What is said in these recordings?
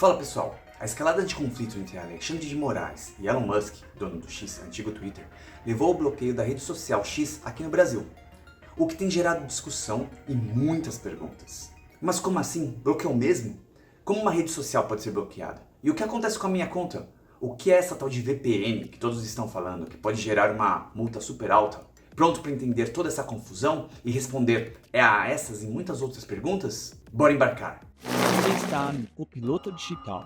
Fala pessoal, a escalada de conflito entre Alexandre de Moraes e Elon Musk, dono do X, antigo Twitter, levou ao bloqueio da rede social X aqui no Brasil, o que tem gerado discussão e muitas perguntas. Mas como assim? Bloqueou mesmo? Como uma rede social pode ser bloqueada? E o que acontece com a minha conta? O que é essa tal de VPN que todos estão falando, que pode gerar uma multa super alta? Pronto para entender toda essa confusão e responder a essas e muitas outras perguntas? Bora embarcar! Você está no Copiloto Digital.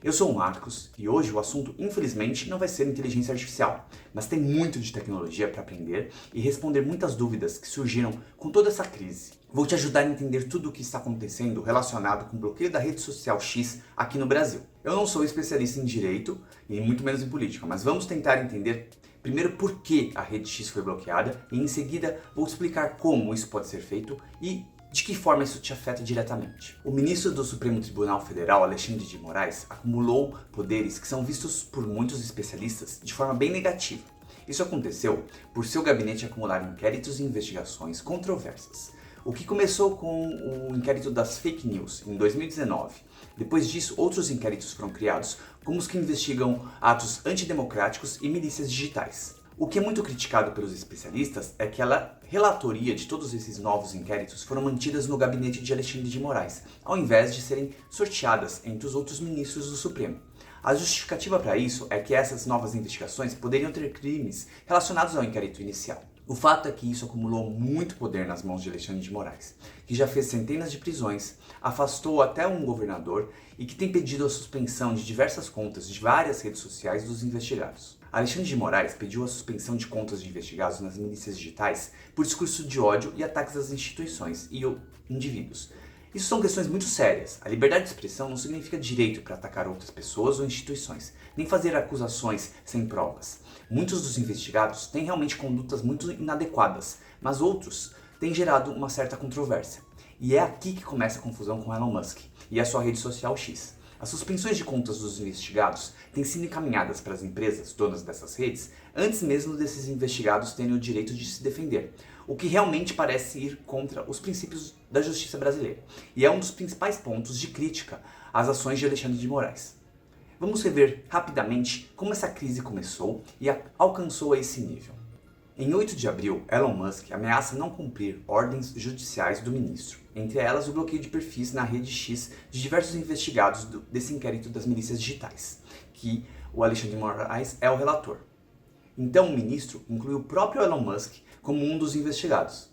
Eu sou o Marcos e hoje o assunto, infelizmente, não vai ser inteligência artificial, mas tem muito de tecnologia para aprender e responder muitas dúvidas que surgiram com toda essa crise. Vou te ajudar a entender tudo o que está acontecendo relacionado com o bloqueio da rede social X aqui no Brasil. Eu não sou especialista em direito e muito menos em política, mas vamos tentar entender primeiro por que a rede X foi bloqueada e em seguida vou explicar como isso pode ser feito e de que forma isso te afeta diretamente. O ministro do Supremo Tribunal Federal, Alexandre de Moraes, acumulou poderes que são vistos por muitos especialistas de forma bem negativa. Isso aconteceu por seu gabinete acumular inquéritos e investigações controversas. O que começou com o inquérito das fake news em 2019. Depois disso, outros inquéritos foram criados, como os que investigam atos antidemocráticos e milícias digitais. O que é muito criticado pelos especialistas é que a relatoria de todos esses novos inquéritos foram mantidas no gabinete de Alexandre de Moraes, ao invés de serem sorteadas entre os outros ministros do Supremo. A justificativa para isso é que essas novas investigações poderiam ter crimes relacionados ao inquérito inicial. O fato é que isso acumulou muito poder nas mãos de Alexandre de Moraes, que já fez centenas de prisões, afastou até um governador e que tem pedido a suspensão de diversas contas de várias redes sociais dos investigados. Alexandre de Moraes pediu a suspensão de contas de investigados nas milícias digitais por discurso de ódio e ataques às instituições e indivíduos. Isso são questões muito sérias. A liberdade de expressão não significa direito para atacar outras pessoas ou instituições, nem fazer acusações sem provas. Muitos dos investigados têm realmente condutas muito inadequadas, mas outros têm gerado uma certa controvérsia. E é aqui que começa a confusão com Elon Musk e a sua rede social X. As suspensões de contas dos investigados têm sido encaminhadas para as empresas donas dessas redes antes mesmo desses investigados terem o direito de se defender, o que realmente parece ir contra os princípios da justiça brasileira, e é um dos principais pontos de crítica às ações de Alexandre de Moraes. Vamos rever rapidamente como essa crise começou e alcançou a esse nível. Em 8 de abril, Elon Musk ameaça não cumprir ordens judiciais do ministro, entre elas o bloqueio de perfis na rede X de diversos investigados desse inquérito das milícias digitais, que o Alexandre de Moraes é o relator. Então o ministro inclui o próprio Elon Musk como um dos investigados.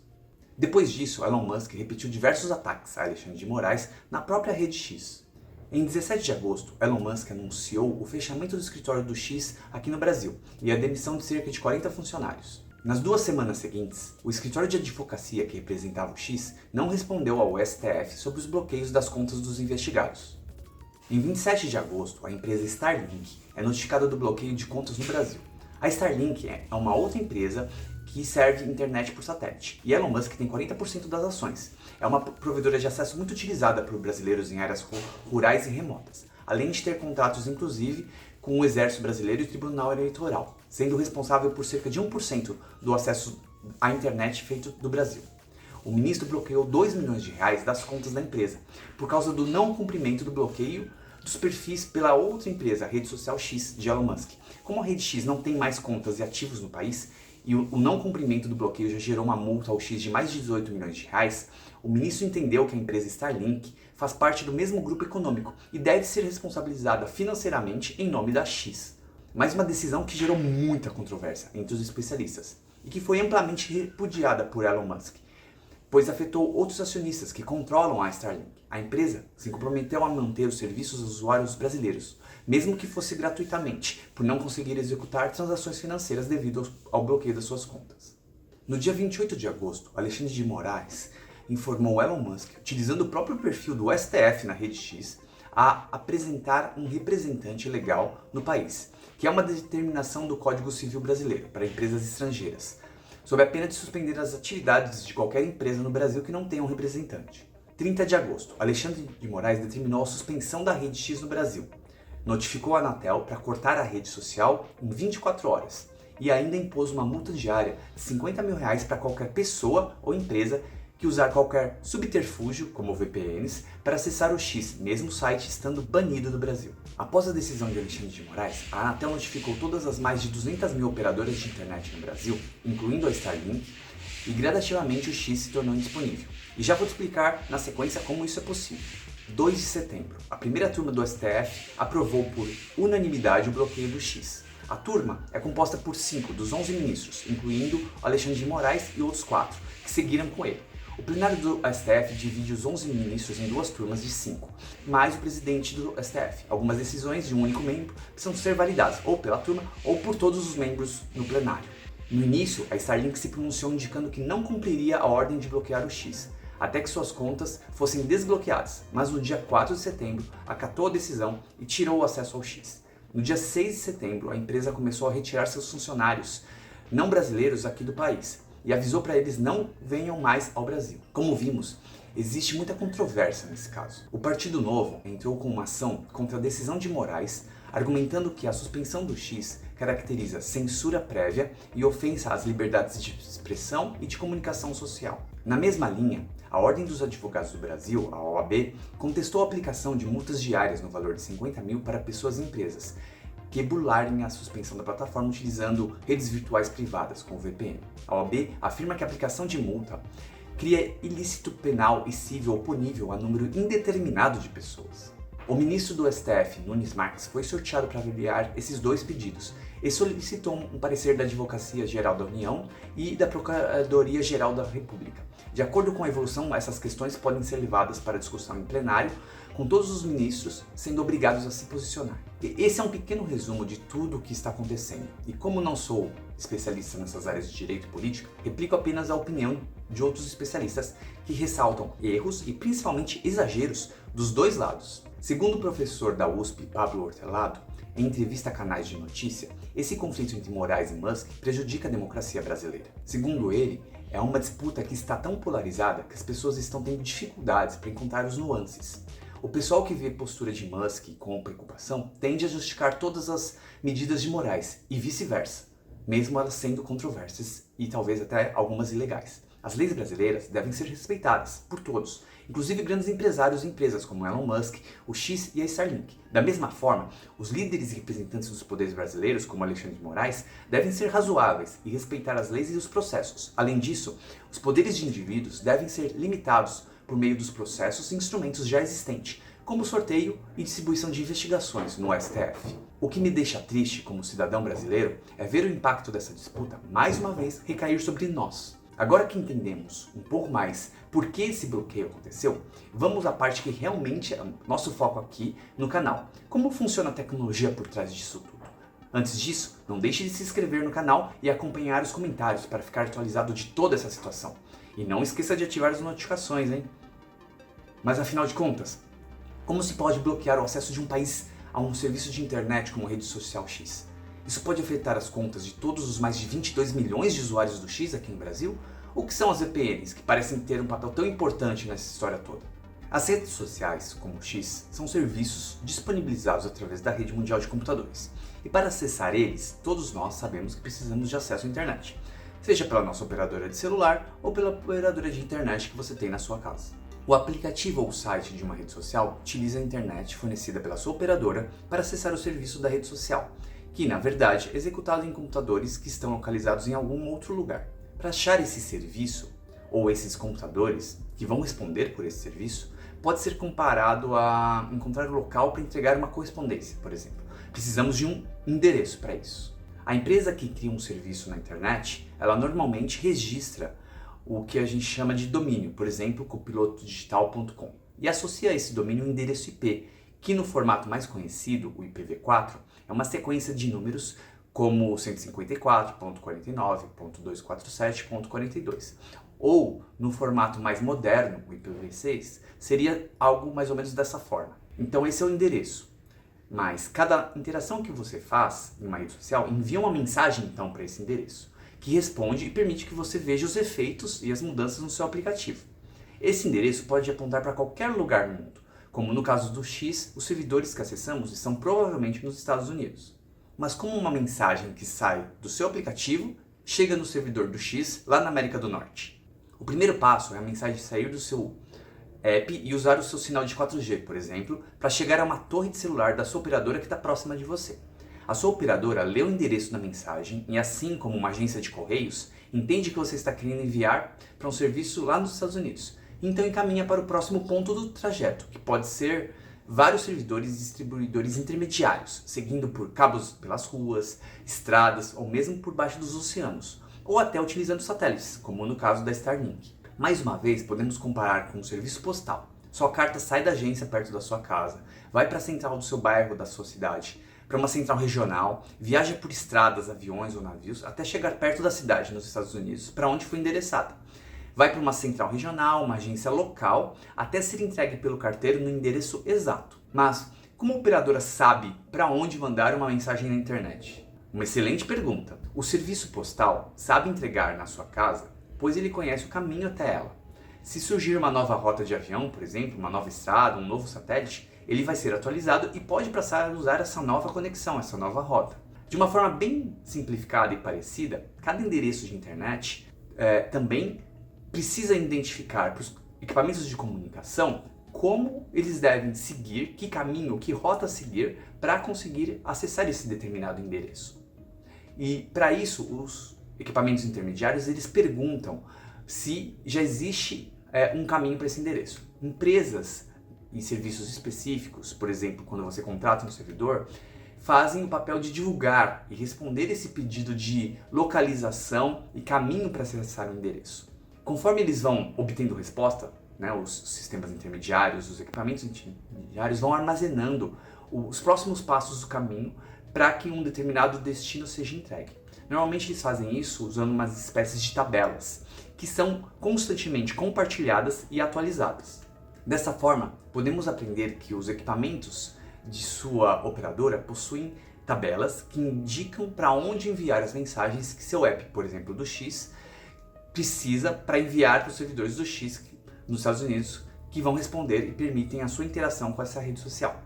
Depois disso, Elon Musk repetiu diversos ataques a Alexandre de Moraes na própria rede X. Em 17 de agosto, Elon Musk anunciou o fechamento do escritório do X aqui no Brasil e a demissão de cerca de 40 funcionários. Nas 2 semanas seguintes, o escritório de advocacia que representava o X não respondeu ao STF sobre os bloqueios das contas dos investigados. Em 27 de agosto, a empresa Starlink é notificada do bloqueio de contas no Brasil. A Starlink é uma outra empresa que serve internet por satélite, e Elon Musk tem 40% das ações. É uma provedora de acesso muito utilizada por brasileiros em áreas rurais e remotas, além de ter contratos inclusive com o Exército Brasileiro e o Tribunal Eleitoral, sendo responsável por cerca de 1% do acesso à internet feito do Brasil. O ministro bloqueou 2 milhões de reais das contas da empresa, por causa do não cumprimento do bloqueio dos perfis pela outra empresa, a rede social X de Elon Musk. Como a rede X não tem mais contas e ativos no país, e o não cumprimento do bloqueio já gerou uma multa ao X de mais de 18 milhões de reais, o ministro entendeu que a empresa Starlink faz parte do mesmo grupo econômico e deve ser responsabilizada financeiramente em nome da X. Mais uma decisão que gerou muita controvérsia entre os especialistas e que foi amplamente repudiada por Elon Musk, pois afetou outros acionistas que controlam a Starlink. A empresa se comprometeu a manter os serviços aos usuários brasileiros, mesmo que fosse gratuitamente, por não conseguir executar transações financeiras devido ao bloqueio das suas contas. No dia 28 de agosto, Alexandre de Moraes informou Elon Musk, utilizando o próprio perfil do STF na rede X, a apresentar um representante legal no país, que é uma determinação do Código Civil Brasileiro para empresas estrangeiras, sob a pena de suspender as atividades de qualquer empresa no Brasil que não tenha um representante. 30 de agosto, Alexandre de Moraes determinou a suspensão da rede X no Brasil. Notificou a Anatel para cortar a rede social em 24 horas e ainda impôs uma multa diária de R$50 mil para qualquer pessoa ou empresa que usar qualquer subterfúgio, como VPNs, para acessar o X, mesmo o site estando banido do Brasil. Após a decisão de Alexandre de Moraes, a Anatel notificou todas as mais de 200 mil operadoras de internet no Brasil, incluindo a Starlink, e gradativamente o X se tornou indisponível. E já vou te explicar na sequência como isso é possível. 2 de setembro, a primeira turma do STF aprovou por unanimidade o bloqueio do X. A turma é composta por 5 dos 11 ministros, incluindo Alexandre de Moraes e outros 4, que seguiram com ele. O plenário do STF divide os 11 ministros em 2 turmas de 5, mais o presidente do STF. Algumas decisões de um único membro precisam ser validadas ou pela turma ou por todos os membros no plenário. No início, a Starlink se pronunciou indicando que não cumpriria a ordem de bloquear o X, até que suas contas fossem desbloqueadas, mas no dia 4 de setembro acatou a decisão e tirou o acesso ao X. No dia 6 de setembro, a empresa começou a retirar seus funcionários não brasileiros aqui do país e avisou para eles não venham mais ao Brasil. Como vimos, existe muita controvérsia nesse caso. O Partido Novo entrou com uma ação contra a decisão de Moraes, argumentando que a suspensão do X caracteriza censura prévia e ofensa às liberdades de expressão e de comunicação social. Na mesma linha, a Ordem dos Advogados do Brasil, a OAB, contestou a aplicação de multas diárias no valor de 50 mil para pessoas e empresas que burlarem a suspensão da plataforma utilizando redes virtuais privadas, como VPN. A OAB afirma que a aplicação de multa cria ilícito penal e civil oponível a número indeterminado de pessoas. O ministro do STF, Nunes Marques, foi sorteado para avaliar esses 2 pedidos e solicitou um parecer da Advocacia Geral da União e da Procuradoria Geral da República. De acordo com a evolução, essas questões podem ser levadas para discussão em plenário, com todos os ministros sendo obrigados a se posicionar. E esse é um pequeno resumo de tudo o que está acontecendo. E como não sou especialista nessas áreas de direito e política, replico apenas a opinião de outros especialistas que ressaltam erros e principalmente exageros dos 2 lados. Segundo o professor da USP, Pablo Hortelado, em entrevista a canais de notícia, esse conflito entre Moraes e Musk prejudica a democracia brasileira. Segundo ele, é uma disputa que está tão polarizada que as pessoas estão tendo dificuldades para encontrar os nuances. O pessoal que vê a postura de Musk com preocupação tende a justificar todas as medidas de Moraes e vice-versa, mesmo elas sendo controversas e talvez até algumas ilegais. As leis brasileiras devem ser respeitadas por todos, inclusive grandes empresários e empresas como Elon Musk, o X e a Starlink. Da mesma forma, os líderes e representantes dos poderes brasileiros, como Alexandre de Moraes, devem ser razoáveis e respeitar as leis e os processos. Além disso, os poderes de indivíduos devem ser limitados por meio dos processos e instrumentos já existentes, como sorteio e distribuição de investigações no STF. O que me deixa triste como cidadão brasileiro é ver o impacto dessa disputa, mais uma vez, recair sobre nós. Agora que entendemos um pouco mais por que esse bloqueio aconteceu, vamos à parte que realmente é nosso foco aqui no canal. Como funciona a tecnologia por trás disso tudo? Antes disso, não deixe de se inscrever no canal e acompanhar os comentários para ficar atualizado de toda essa situação. E não esqueça de ativar as notificações, hein? Mas afinal de contas, como se pode bloquear o acesso de um país a um serviço de internet como a rede social X? Isso pode afetar as contas de todos os mais de 22 milhões de usuários do X aqui no Brasil? O que são as VPNs, que parecem ter um papel tão importante nessa história toda? As redes sociais, como o X, são serviços disponibilizados através da rede mundial de computadores. E para acessar eles, todos nós sabemos que precisamos de acesso à internet, seja pela nossa operadora de celular ou pela operadora de internet que você tem na sua casa. O aplicativo ou site de uma rede social utiliza a internet fornecida pela sua operadora para acessar o serviço da rede social, que, na verdade, é executado em computadores que estão localizados em algum outro lugar. Para achar esse serviço, ou esses computadores que vão responder por esse serviço, pode ser comparado a encontrar o local para entregar uma correspondência, por exemplo. Precisamos de um endereço para isso. A empresa que cria um serviço na internet, ela normalmente registra o que a gente chama de domínio, por exemplo, copilotodigital.com, e associa a esse domínio um endereço IP, que no formato mais conhecido, o IPv4, é uma sequência de números como 154.49.247.42, ou no formato mais moderno, o IPv6, seria algo mais ou menos dessa forma. Então esse é o endereço. Mas cada interação que você faz em uma rede social envia uma mensagem então para esse endereço, que responde e permite que você veja os efeitos e as mudanças no seu aplicativo. Esse endereço pode apontar para qualquer lugar no mundo, como no caso do X, os servidores que acessamos estão provavelmente nos Estados Unidos. Mas como uma mensagem que sai do seu aplicativo chega no servidor do X lá na América do Norte? O primeiro passo é a mensagem sair do seu app e usar o seu sinal de 4G, por exemplo, para chegar a uma torre de celular da sua operadora que está próxima de você. A sua operadora lê o endereço da mensagem e, assim como uma agência de correios, entende que você está querendo enviar para um serviço lá nos Estados Unidos. Então encaminha para o próximo ponto do trajeto, que pode ser vários servidores e distribuidores intermediários, seguindo por cabos pelas ruas, estradas ou mesmo por baixo dos oceanos, ou até utilizando satélites, como no caso da Starlink. Mais uma vez, podemos comparar com o serviço postal. Sua carta sai da agência perto da sua casa, vai para a central do seu bairro, da sua cidade, para uma central regional, viaja por estradas, aviões ou navios, até chegar perto da cidade, nos Estados Unidos, para onde foi endereçada. Vai para uma central regional, uma agência local, até ser entregue pelo carteiro no endereço exato. Mas, como a operadora sabe para onde mandar uma mensagem na internet? Uma excelente pergunta. O serviço postal sabe entregar na sua casa, pois ele conhece o caminho até ela. Se surgir uma nova rota de avião, por exemplo, uma nova estrada, um novo satélite, ele vai ser atualizado e pode passar a usar essa nova conexão, essa nova rota. De uma forma bem simplificada e parecida, cada endereço de internet também precisa identificar para os equipamentos de comunicação como eles devem seguir, que caminho, que rota seguir para conseguir acessar esse determinado endereço. E para isso, os equipamentos intermediários eles perguntam se já existe um caminho para esse endereço. Empresas e serviços específicos, por exemplo, quando você contrata um servidor, fazem o papel de divulgar e responder esse pedido de localização e caminho para acessar o endereço. Conforme eles vão obtendo resposta, os sistemas intermediários, os equipamentos intermediários vão armazenando os próximos passos do caminho para que um determinado destino seja entregue. Normalmente eles fazem isso usando umas espécies de tabelas, que são constantemente compartilhadas e atualizadas. Dessa forma, podemos aprender que os equipamentos de sua operadora possuem tabelas que indicam para onde enviar as mensagens que seu app, por exemplo, do X, precisa para enviar para os servidores do X nos Estados Unidos, que vão responder e permitem a sua interação com essa rede social.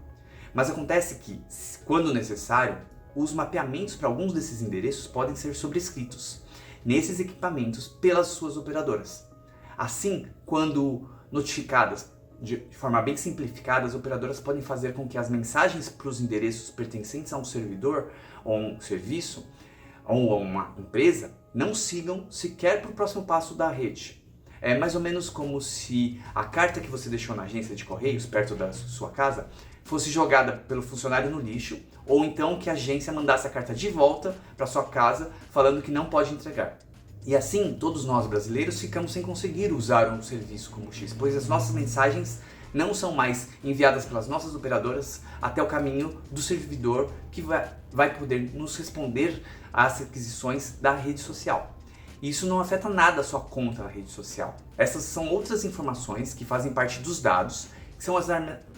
Mas acontece que, quando necessário, os mapeamentos para alguns desses endereços podem ser sobrescritos nesses equipamentos pelas suas operadoras. Assim, quando notificadas de forma bem simplificada, as operadoras podem fazer com que as mensagens para os endereços pertencentes a um servidor ou um serviço ou a uma empresa não sigam sequer para o próximo passo da rede. É mais ou menos como se a carta que você deixou na agência de correios, perto da sua casa, fosse jogada pelo funcionário no lixo, ou então que a agência mandasse a carta de volta para sua casa falando que não pode entregar. E assim, todos nós brasileiros ficamos sem conseguir usar um serviço como o X, pois as nossas mensagens não são mais enviadas pelas nossas operadoras até o caminho do servidor que vai poder nos responder às requisições da rede social. E isso não afeta nada a sua conta na rede social. Essas são outras informações que fazem parte dos dados que são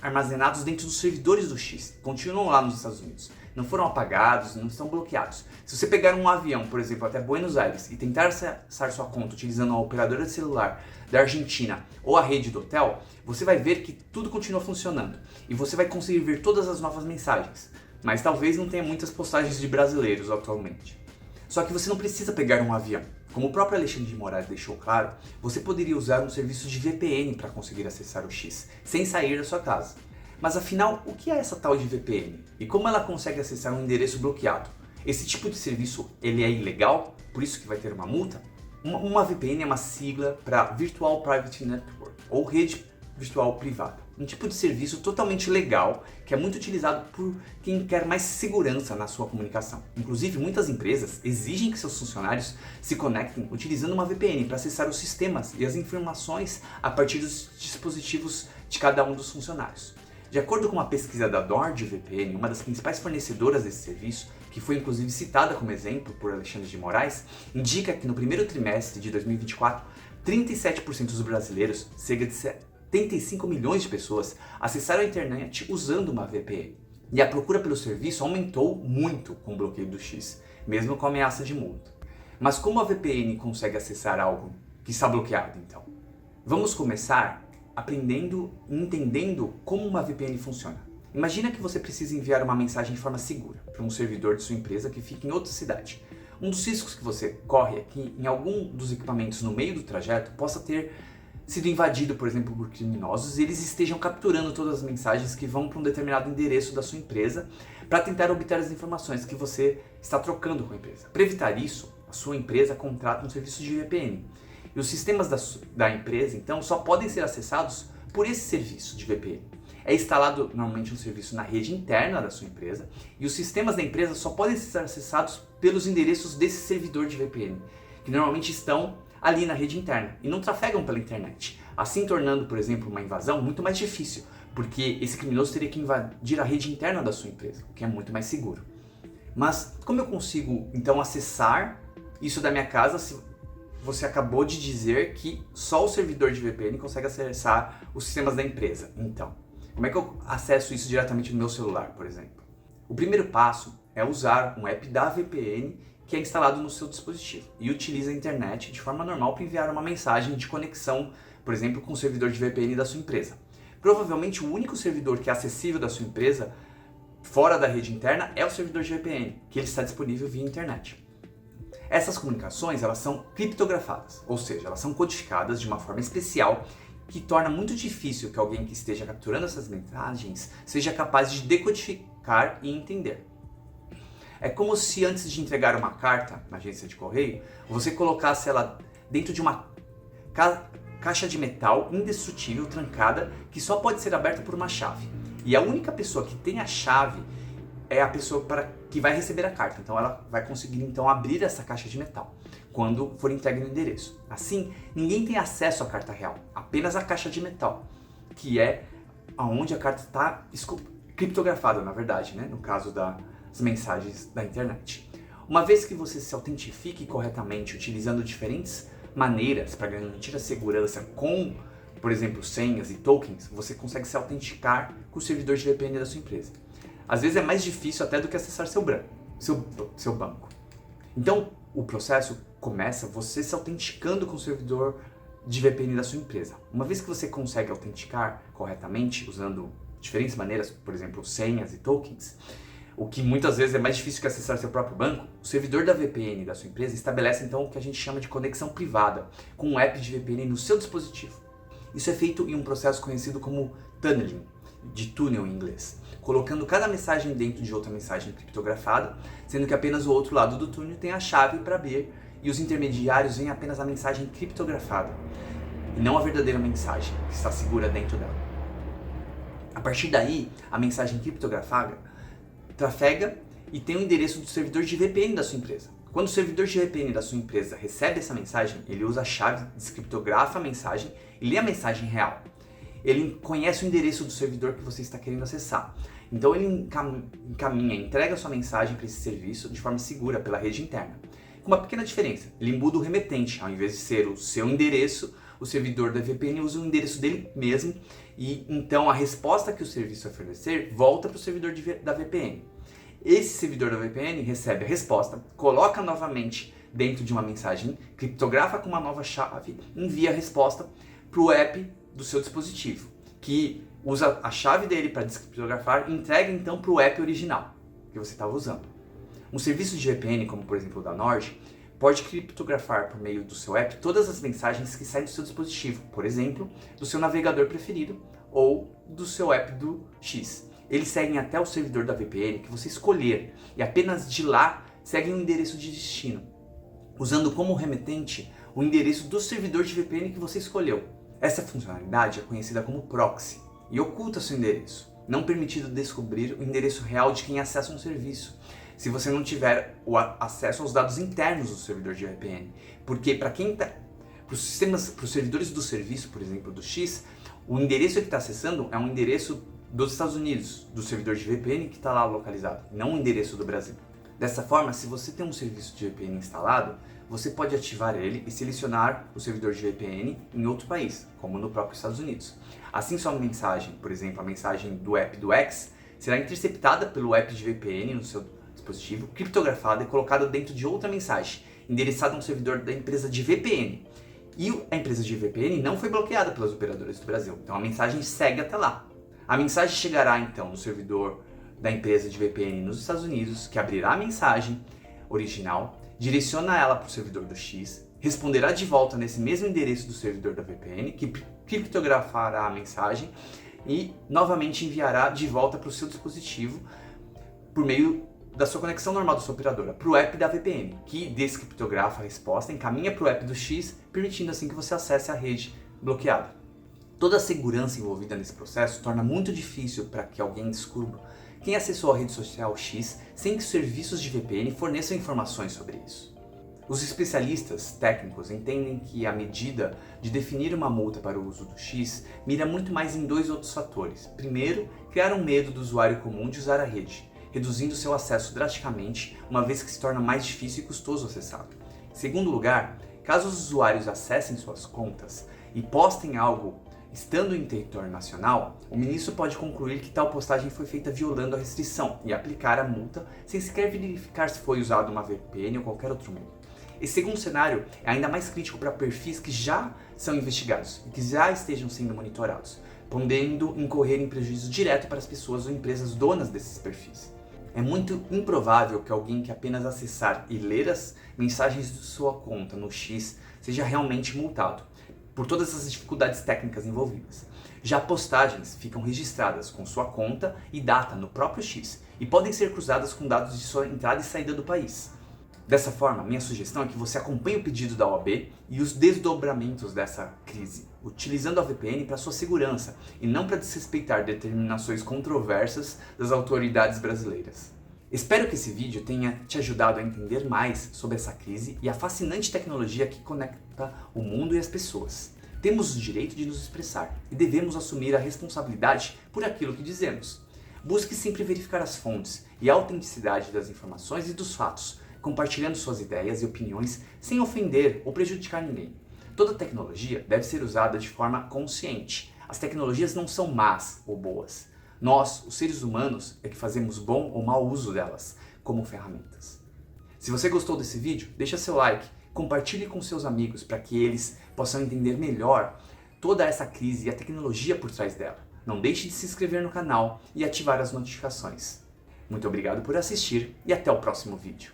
armazenados dentro dos servidores do X, continuam lá nos Estados Unidos. Não foram apagados, não estão bloqueados. Se você pegar um avião, por exemplo, até Buenos Aires e tentar acessar sua conta utilizando a operadora de celular da Argentina ou a rede do hotel, você vai ver que tudo continua funcionando e você vai conseguir ver todas as novas mensagens. Mas talvez não tenha muitas postagens de brasileiros atualmente. Só que você não precisa pegar um avião. Como o próprio Alexandre de Moraes deixou claro, você poderia usar um serviço de VPN para conseguir acessar o X, sem sair da sua casa. Mas afinal, o que é essa tal de VPN? E como ela consegue acessar um endereço bloqueado? Esse tipo de serviço ele é ilegal? Por isso que vai ter uma multa? Uma VPN é uma sigla para Virtual Private Network, ou rede virtual privada. Um tipo de serviço totalmente legal, que é muito utilizado por quem quer mais segurança na sua comunicação. Inclusive, muitas empresas exigem que seus funcionários se conectem utilizando uma VPN para acessar os sistemas e as informações a partir dos dispositivos de cada um dos funcionários. De acordo com uma pesquisa da NordVPN, uma das principais fornecedoras desse serviço, que foi inclusive citada como exemplo por Alexandre de Moraes, indica que no primeiro trimestre de 2024, 37% dos brasileiros, cerca de 75 milhões de pessoas, acessaram a internet usando uma VPN. E a procura pelo serviço aumentou muito com o bloqueio do X, mesmo com a ameaça de multa. Mas como a VPN consegue acessar algo que está bloqueado, então? Vamos começar aprendendo e entendendo como uma VPN funciona. Imagina que você precisa enviar uma mensagem de forma segura para um servidor de sua empresa que fica em outra cidade. Um dos riscos que você corre é que em algum dos equipamentos no meio do trajeto possa ter sido invadido, por exemplo, por criminosos e eles estejam capturando todas as mensagens que vão para um determinado endereço da sua empresa para tentar obter as informações que você está trocando com a empresa. Para evitar isso, a sua empresa contrata um serviço de VPN. E os sistemas da empresa, então, só podem ser acessados por esse serviço de VPN. É instalado normalmente um serviço na rede interna da sua empresa e os sistemas da empresa só podem ser acessados pelos endereços desse servidor de VPN, que normalmente estão ali na rede interna e não trafegam pela internet, assim tornando, por exemplo, uma invasão muito mais difícil, porque esse criminoso teria que invadir a rede interna da sua empresa, o que é muito mais seguro. Mas como eu consigo então acessar isso da minha casa se você acabou de dizer que só o servidor de VPN consegue acessar os sistemas da empresa? Então, como é que eu acesso isso diretamente no meu celular, por exemplo? O primeiro passo é usar um app da VPN que é instalado no seu dispositivo e utiliza a internet de forma normal para enviar uma mensagem de conexão, por exemplo, com o servidor de VPN da sua empresa. Provavelmente o único servidor que é acessível da sua empresa fora da rede interna é o servidor de VPN, que ele está disponível via internet. Essas comunicações elas são criptografadas, ou seja, elas são codificadas de uma forma especial que torna muito difícil que alguém que esteja capturando essas mensagens seja capaz de decodificar e entender. É como se antes de entregar uma carta na agência de correio, você colocasse ela dentro de uma caixa de metal indestrutível, trancada, que só pode ser aberta por uma chave. E a única pessoa que tem a chave é a pessoa que vai receber a carta. Então ela vai conseguir então abrir essa caixa de metal quando for entregue no endereço. Assim, ninguém tem acesso à carta real, apenas a caixa de metal, que é onde a carta está criptografada, na verdade, né? No caso das mensagens da internet. Uma vez que você se autentifique corretamente utilizando diferentes maneiras para garantir a segurança com, por exemplo, senhas e tokens, você consegue se autenticar com o servidor de VPN da sua empresa. Às vezes é mais difícil até do que acessar seu banco. Então, o processo começa você se autenticando com o servidor de VPN da sua empresa. Uma vez que você consegue autenticar corretamente, usando diferentes maneiras, por exemplo, senhas e tokens, o que muitas vezes é mais difícil que acessar seu próprio banco, o servidor da VPN da sua empresa estabelece então o que a gente chama de conexão privada com um app de VPN no seu dispositivo. Isso é feito em um processo conhecido como tunneling, de túnel em inglês, colocando cada mensagem dentro de outra mensagem criptografada, sendo que apenas o outro lado do túnel tem a chave para abrir e os intermediários veem apenas a mensagem criptografada e não a verdadeira mensagem que está segura dentro dela. A partir daí, a mensagem criptografada trafega e tem o endereço do servidor de VPN da sua empresa. Quando o servidor de VPN da sua empresa recebe essa mensagem, ele usa a chave, descriptografa a mensagem e lê a mensagem real. Ele conhece o endereço do servidor que você está querendo acessar. Então ele encaminha, entrega a sua mensagem para esse serviço de forma segura pela rede interna. Com uma pequena diferença, ele muda o remetente. Ao invés de ser o seu endereço, o servidor da VPN usa o endereço dele mesmo e então a resposta que o serviço oferecer volta para o servidor da VPN. Esse servidor da VPN recebe a resposta, coloca novamente dentro de uma mensagem, criptografa com uma nova chave, envia a resposta para o app do seu dispositivo, que usa a chave dele para descriptografar e entrega então para o app original que você estava usando. Um serviço de VPN, como por exemplo o da Nord, pode criptografar por meio do seu app todas as mensagens que saem do seu dispositivo, por exemplo, do seu navegador preferido ou do seu app do X. Eles seguem até o servidor da VPN que você escolher e apenas de lá seguem o endereço de destino, usando como remetente o endereço do servidor de VPN que você escolheu. Essa funcionalidade é conhecida como proxy e oculta seu endereço, não permitindo descobrir o endereço real de quem acessa um serviço, se você não tiver o acesso aos dados internos do servidor de VPN. Porque para os servidores do serviço, por exemplo, do X, o endereço que está acessando é um endereço dos Estados Unidos, do servidor de VPN que está lá localizado, não o endereço do Brasil. Dessa forma, se você tem um serviço de VPN instalado, você pode ativar ele e selecionar o servidor de VPN em outro país, como no próprio Estados Unidos. Assim, sua mensagem, por exemplo, a mensagem do app do X, será interceptada pelo app de VPN no seu dispositivo, criptografada e colocada dentro de outra mensagem, endereçada a um servidor da empresa de VPN. E a empresa de VPN não foi bloqueada pelas operadoras do Brasil, então a mensagem segue até lá. A mensagem chegará então no servidor da empresa de VPN nos Estados Unidos, que abrirá a mensagem original direciona ela para o servidor do X, responderá de volta nesse mesmo endereço do servidor da VPN, que criptografará a mensagem e novamente enviará de volta para o seu dispositivo por meio da sua conexão normal da sua operadora, para o app da VPN, que descriptografa a resposta, encaminha para o app do X, permitindo assim que você acesse a rede bloqueada. Toda a segurança envolvida nesse processo torna muito difícil para que alguém descubra quem acessou a rede social X sem que os serviços de VPN forneçam informações sobre isso. Os especialistas técnicos entendem que a medida de definir uma multa para o uso do X mira muito mais em dois outros fatores. Primeiro, criar um medo do usuário comum de usar a rede, reduzindo seu acesso drasticamente, uma vez que se torna mais difícil e custoso acessá-lo. Em segundo lugar, caso os usuários acessem suas contas e postem algo estando em território nacional, o ministro pode concluir que tal postagem foi feita violando a restrição e aplicar a multa sem sequer verificar se foi usado uma VPN ou qualquer outro meio. Esse segundo cenário é ainda mais crítico para perfis que já são investigados e que já estejam sendo monitorados, podendo incorrer em prejuízo direto para as pessoas ou empresas donas desses perfis. É muito improvável que alguém que apenas acessar e ler as mensagens de sua conta no X seja realmente multado, por todas as dificuldades técnicas envolvidas. Já postagens ficam registradas com sua conta e data no próprio X e podem ser cruzadas com dados de sua entrada e saída do país. Dessa forma, minha sugestão é que você acompanhe o pedido da OAB e os desdobramentos dessa crise, utilizando a VPN para sua segurança e não para desrespeitar determinações controversas das autoridades brasileiras. Espero que esse vídeo tenha te ajudado a entender mais sobre essa crise e a fascinante tecnologia que conecta o mundo e as pessoas. Temos o direito de nos expressar e devemos assumir a responsabilidade por aquilo que dizemos. Busque sempre verificar as fontes e a autenticidade das informações e dos fatos, compartilhando suas ideias e opiniões sem ofender ou prejudicar ninguém. Toda tecnologia deve ser usada de forma consciente. As tecnologias não são más ou boas. Nós, os seres humanos, é que fazemos bom ou mau uso delas como ferramentas. Se você gostou desse vídeo, deixa seu like, compartilhe com seus amigos para que eles possam entender melhor toda essa crise e a tecnologia por trás dela. Não deixe de se inscrever no canal e ativar as notificações. Muito obrigado por assistir e até o próximo vídeo.